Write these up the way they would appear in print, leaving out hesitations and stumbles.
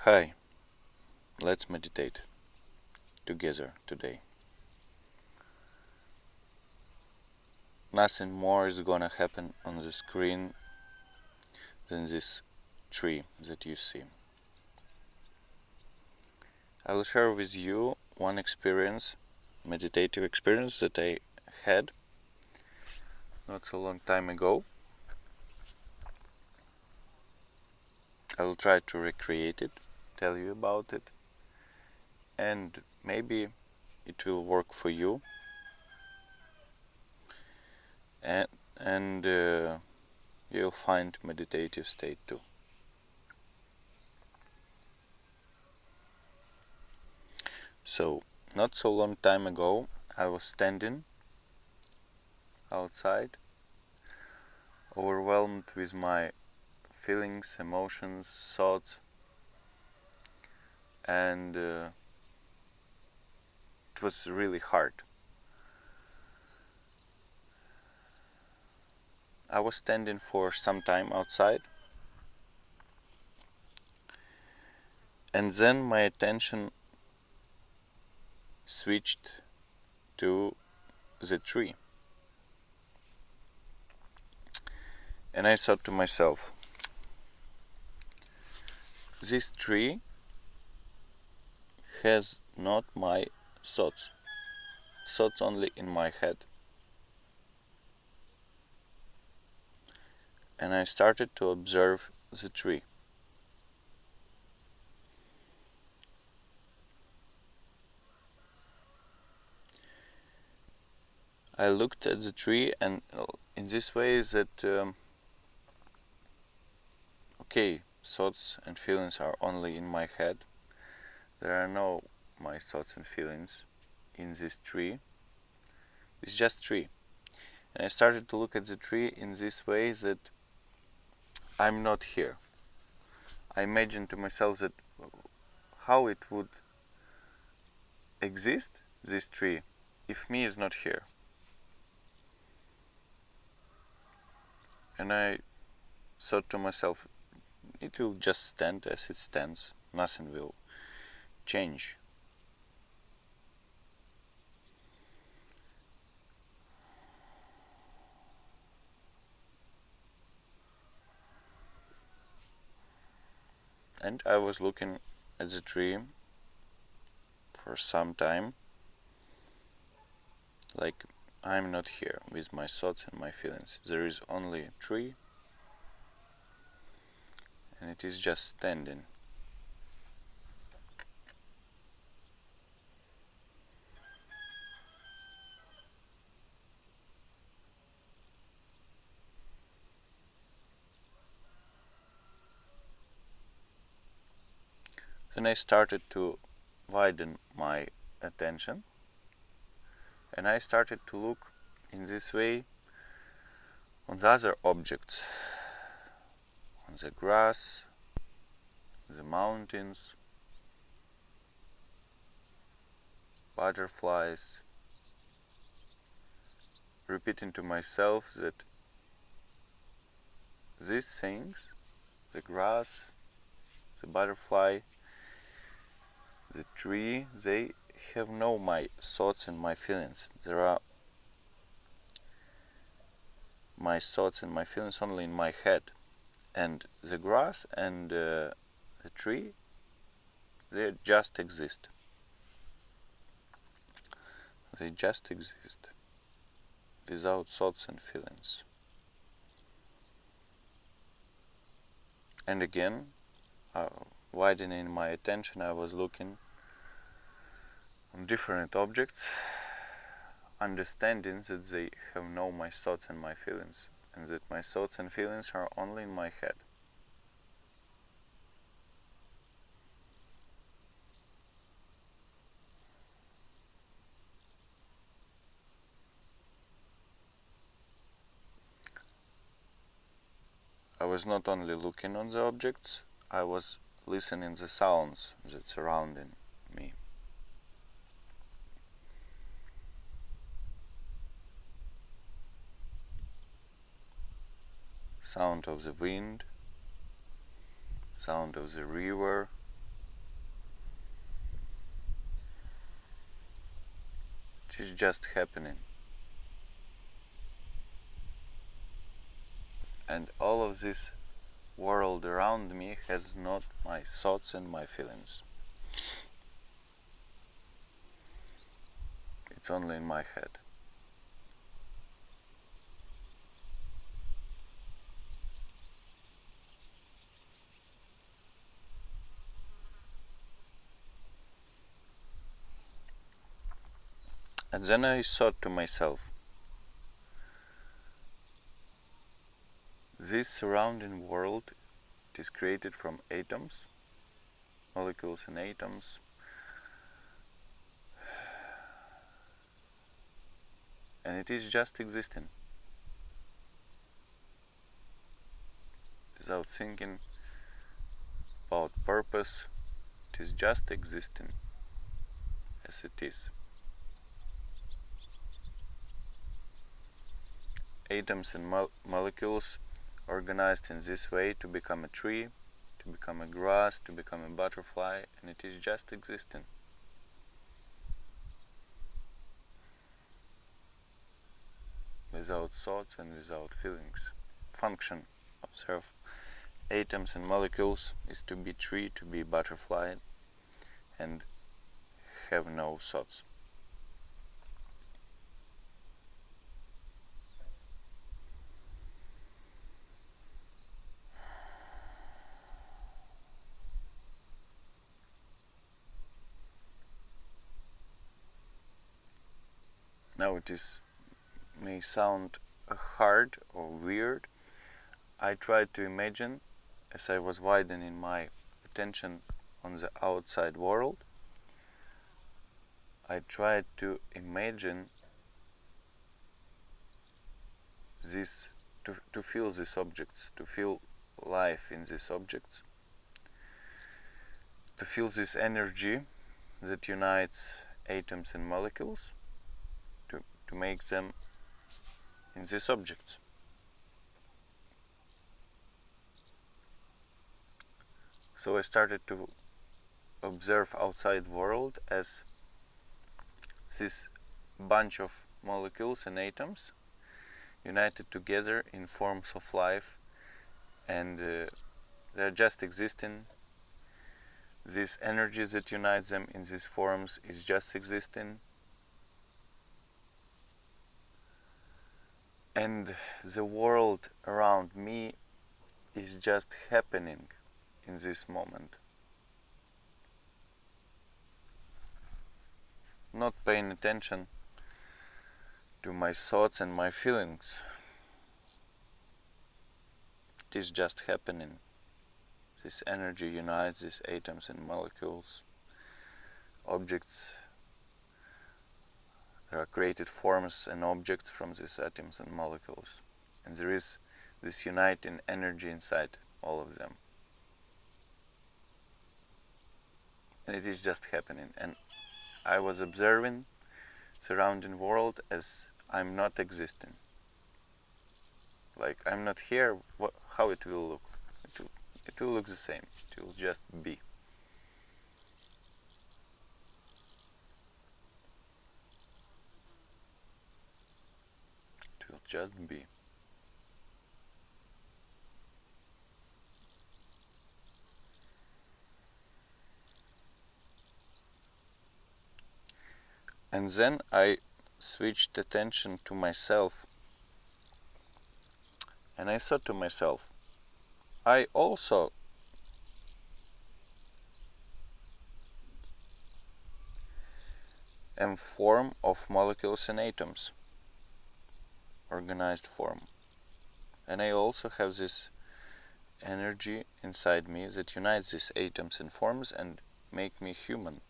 Hi, let's meditate together today. Nothing more is gonna happen on the screen than this tree that you see. I will share with you one experience, meditative experience that I had not so long time ago. I will try to recreate it, tell you about it, and maybe it will work for you. And you'll find meditative state too. So, not so long time ago, I was standing outside, overwhelmed with my feelings, emotions, thoughts, and it was really hard. I was standing for some time outside, and then my attention switched to the tree. And I thought to myself, this tree has not my thoughts, thoughts only in my head. And I started to observe the tree. I looked at the tree, and in this way that okay, thoughts and feelings are only in my head. There are no my thoughts and feelings in this tree. It's just tree. And I started to look at the tree in this way that I'm not here. I imagined to myself that how it would exist, this tree, if me is not here. And I thought to myself, it will just stand as it stands. Nothing will change. And I was looking at the tree for some time, like I'm not here with my thoughts and my feelings. There is only a tree, and it is just standing. Then I started to widen my attention, and I started to look in this way on the other objects, on the grass, the mountains, butterflies, repeating to myself that these things, the grass, the butterfly, the tree, they have no my thoughts and my feelings. There are my thoughts and my feelings only in my head. And the grass and the tree, they just exist. They just exist without thoughts and feelings. And again, widening my attention, I was looking on different objects, understanding that they have no my thoughts and my feelings, and that my thoughts and feelings are only in my head. I was not only looking on the objects, I was listening the sounds that surrounding me. Sound of the wind, sound of the river, It is just happening. And all of this world around me has not my thoughts and my feelings. It's only in my head. And then I thought to myself, this surrounding world is created from atoms, molecules and atoms, and it is just existing without thinking about purpose. It is just existing as it is. Atoms and molecules organized in this way to become a tree, to become a grass, to become a butterfly, and it is just existing. Without thoughts and without feelings. Function. Observe. Atoms and molecules is to be tree, to be butterfly, and have no thoughts. Now it may sound hard or weird. I tried to imagine, as I was widening my attention on the outside world, I tried to imagine this, to feel these objects, to feel life in these objects, to feel this energy that unites atoms and molecules, to make them in these objects. So I started to observe outside world as this bunch of molecules and atoms united together in forms of life, and they're just existing. This energy that unites them in these forms is just existing, and the world around me is just happening in this moment. Not paying attention to my thoughts and my feelings. It is just happening. This energy unites these atoms and molecules, objects. There are created forms and objects from these atoms and molecules, and there is this uniting energy inside all of them. And it is just happening. And I was observing surrounding world as I'm not existing. Like I'm not here. How it will look? It will look the same. It will just be. It will just be. And then I switched attention to myself, and I thought to myself, I also am form of molecules and atoms, organized form. And I also have this energy inside me that unites these atoms and forms and make me human.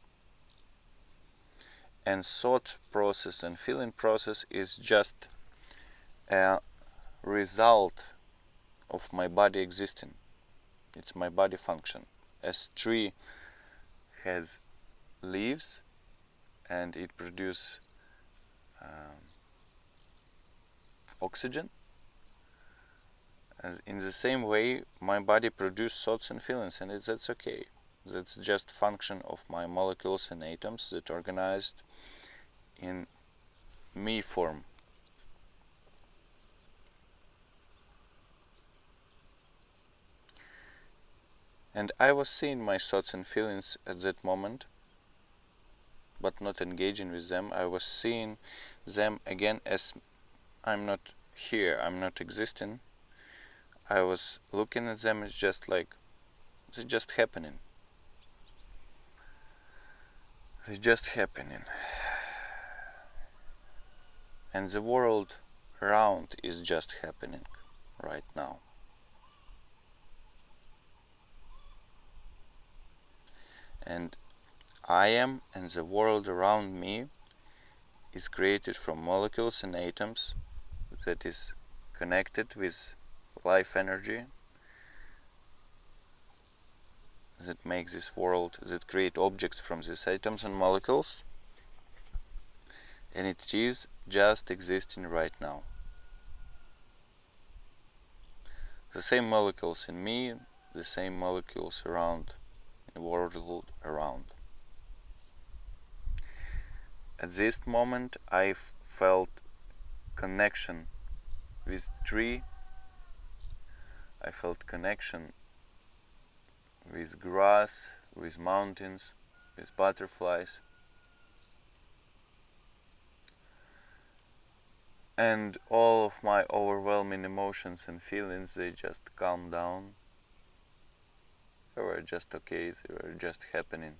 And thought process and feeling process is just a result of my body existing. It's my body function. As tree has leaves and it produces oxygen, as in the same way my body produces thoughts and feelings, and that's okay. That's just function of my molecules and atoms that organized in me form. And I was seeing my thoughts and feelings at that moment, but not engaging with them. I was seeing them again as I'm not here, I'm not existing. I was looking at them as just like they're just happening. They're just happening. And the world around is just happening right now. And I am and the world around me is created from molecules and atoms that is connected with life energy that makes this world, that create objects from these atoms and molecules, and it is just existing right now. The same molecules in me, the same molecules around in the world around. At this moment I felt connection with tree, I felt connection with grass, with mountains, with butterflies. And all of my overwhelming emotions and feelings, they just calmed down. They were just okay, they were just happening,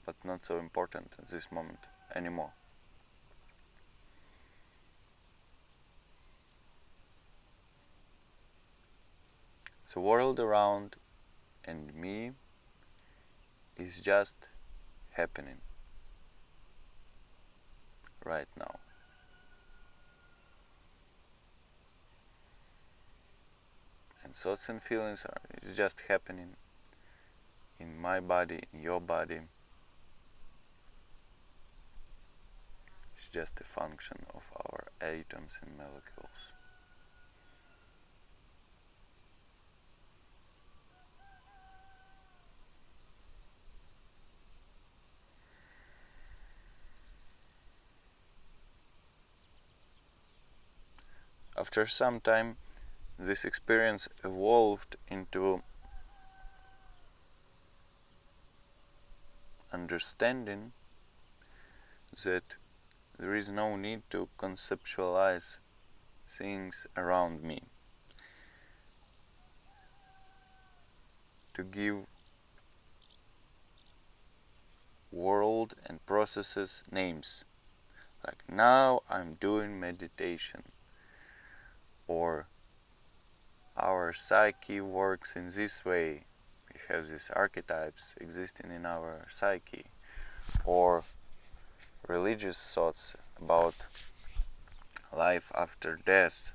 but not so important at this moment anymore. The world around and me is just happening right now. And thoughts and feelings is just happening in my body, in your body. It's just a function of our atoms and molecules. After some time, this experience evolved into understanding that there is no need to conceptualize things around me, to give world and processes names, like now I'm doing meditation, or our psyche works in this way, we have these archetypes existing in our psyche, or religious thoughts about life after death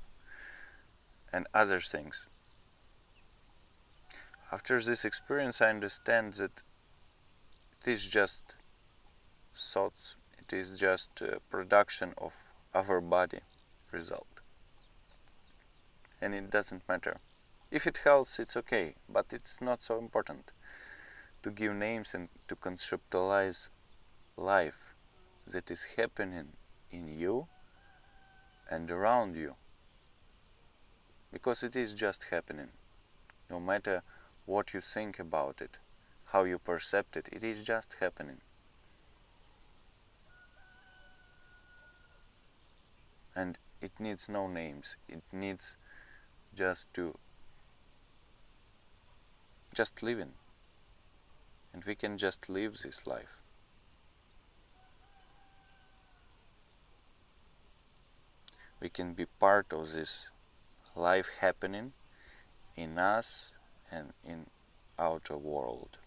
and other things. After this experience I understand that it is just thoughts, it is just a production of our body result. And it doesn't matter. If it helps, it's okay, but it's not so important to give names and to conceptualize life that is happening in you and around you. Because it is just happening. No matter what you think about it, how you perceive it, it is just happening. And it needs no names, it needs just living. And we can just live this life. We can be part of this life happening in us and in outer world.